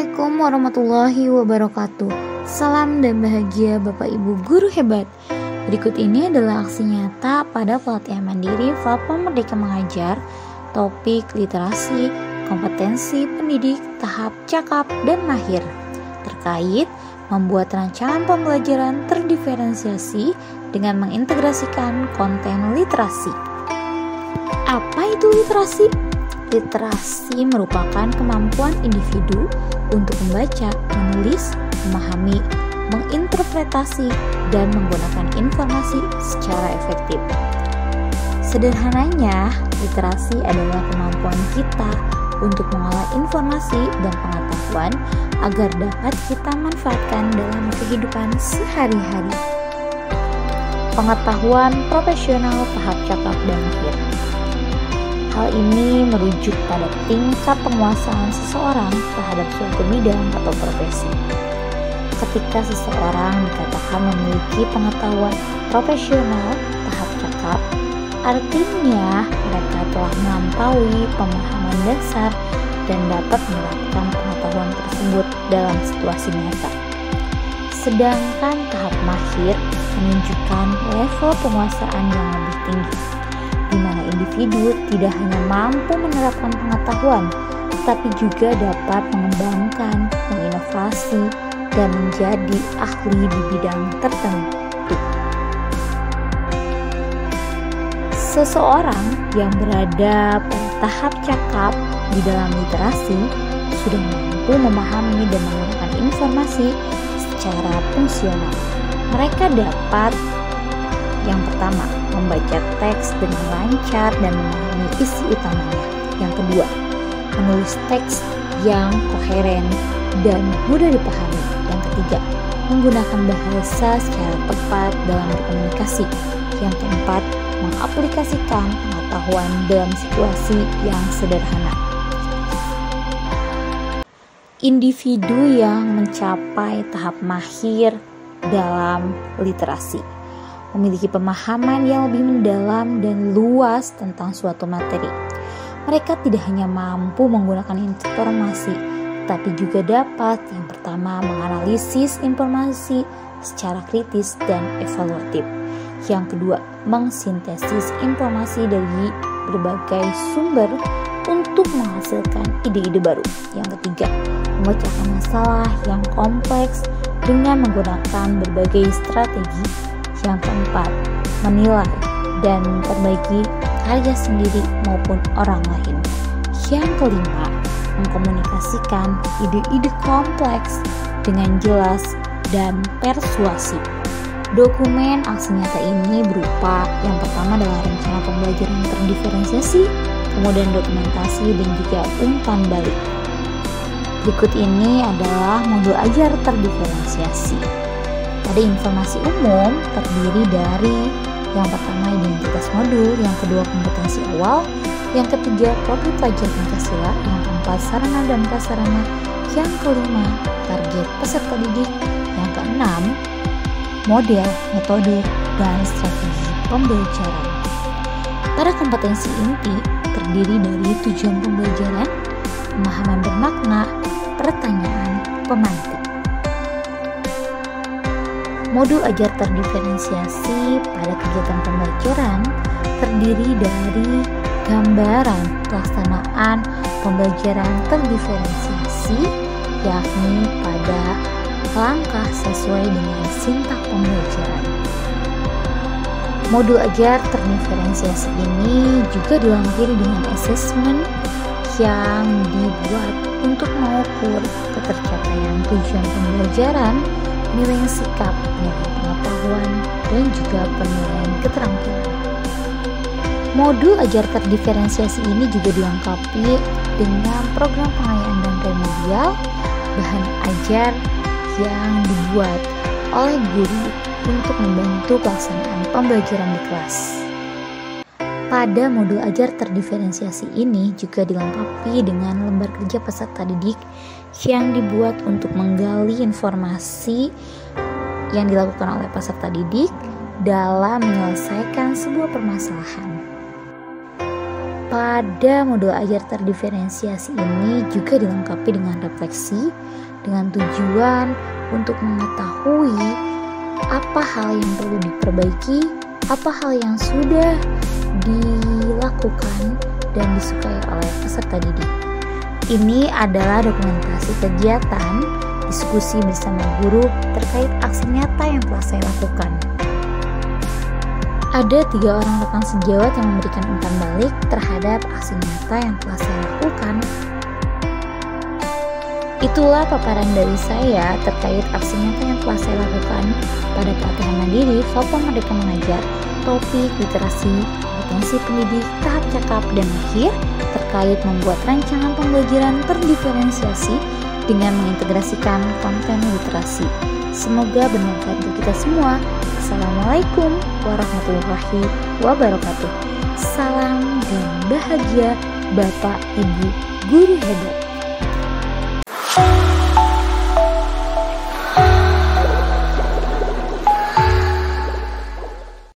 Assalamualaikum warahmatullahi wabarakatuh. Salam dan bahagia Bapak Ibu guru hebat. Berikut ini adalah aksi nyata pada pelatihan mandiri Platform Merdeka Mengajar, topik literasi, kompetensi pendidik tahap cakap dan mahir, terkait membuat rancangan pembelajaran terdiferensiasi dengan mengintegrasikan konten literasi. Apa itu literasi? Literasi merupakan kemampuan individu untuk membaca, menulis, memahami, menginterpretasi, dan menggunakan informasi secara efektif. Sederhananya, literasi adalah kemampuan kita untuk mengolah informasi dan pengetahuan agar dapat kita manfaatkan dalam kehidupan sehari-hari. Pengetahuan profesional tahap cakap dan mahir. Hal ini merujuk pada tingkat penguasaan seseorang terhadap suatu bidang atau profesi. Ketika seseorang dikatakan memiliki pengetahuan profesional tahap cakap, artinya mereka telah melampaui pemahaman dasar dan dapat menerapkan pengetahuan tersebut dalam situasi nyata. Sedangkan tahap mahir menunjukkan level penguasaan yang lebih tinggi, di mana individu tidak hanya mampu menerapkan pengetahuan, tetapi juga dapat mengembangkan, menginovasi, dan menjadi ahli di bidang tertentu. Seseorang yang berada pada tahap cakap di dalam literasi sudah mampu memahami dan menggunakan informasi secara fungsional. Mereka dapat yang pertama, membaca teks dengan lancar dan memahami isi utamanya. Yang kedua, menulis teks yang koheren dan mudah dipahami. Yang ketiga, menggunakan bahasa secara tepat dalam berkomunikasi. Yang keempat, mengaplikasikan pengetahuan dalam situasi yang sederhana. Individu yang mencapai tahap mahir dalam literasi memiliki pemahaman yang lebih mendalam dan luas tentang suatu materi. Mereka tidak hanya mampu menggunakan informasi, tapi juga dapat yang pertama menganalisis informasi secara kritis dan evaluatif. Yang kedua, mengsintesis informasi dari berbagai sumber untuk menghasilkan ide-ide baru. Yang ketiga, memecahkan masalah yang kompleks dengan menggunakan berbagai strategi. Yang keempat, menilai dan memperbaiki karya sendiri maupun orang lain. Yang kelima, mengkomunikasikan ide-ide kompleks dengan jelas dan persuasif. Dokumen aksi nyata ini berupa yang pertama adalah rencana pembelajaran terdiferensiasi, kemudian dokumentasi dan juga umpan balik. Berikut ini adalah modul ajar terdiferensiasi. Pada informasi umum terdiri dari yang pertama identitas modul, yang kedua kompetensi awal, yang ketiga profil pelajar Pancasila, yang keempat sarana dan prasarana, yang kelima target peserta didik, yang keenam model, metode, dan strategi pembelajaran. Pada kompetensi inti terdiri dari tujuan pembelajaran, pemahaman bermakna, pertanyaan, pemantik. Modul ajar terdiferensiasi pada kegiatan pembelajaran terdiri dari gambaran pelaksanaan pembelajaran terdiferensiasi, yakni pada langkah sesuai dengan sintak pembelajaran. Modul ajar terdiferensiasi ini juga dilampiri dengan asesmen yang dibuat untuk mengukur ketercapaian tujuan pembelajaran, penilaian sikap, penilaian pengetahuan, dan juga penilaian keterampilan. Modul ajar terdiferensiasi ini juga dilengkapi dengan program pengayaan dan remedial, bahan ajar yang dibuat oleh guru untuk membantu pelaksanaan pembelajaran di kelas. Pada modul ajar terdiferensiasi ini juga dilengkapi dengan lembar kerja peserta didik yang dibuat untuk menggali informasi yang dilakukan oleh peserta didik dalam menyelesaikan sebuah permasalahan. Pada modul ajar terdiferensiasi ini juga dilengkapi dengan refleksi dengan tujuan untuk mengetahui apa hal yang perlu diperbaiki, apa hal yang sudah dilakukan dan disukai oleh peserta didik. Ini adalah dokumentasi kegiatan diskusi bersama guru terkait aksi nyata yang telah saya lakukan. Ada 3 orang rekan sejawat yang memberikan umpan balik terhadap aksi nyata yang telah saya lakukan. Itulah paparan dari saya terkait aksi nyata yang telah saya lakukan pada pelatihan mandiri Platform Merdeka Mengajar, topik literasi, kompetensi pendidik, tahap cakap dan mahir terkait membuat rancangan pembelajaran terdiferensiasi dengan mengintegrasikan konten literasi. Semoga bermanfaat untuk kita semua. Assalamualaikum warahmatullahi wabarakatuh. Salam dan bahagia Bapak Ibu Guru Hebat.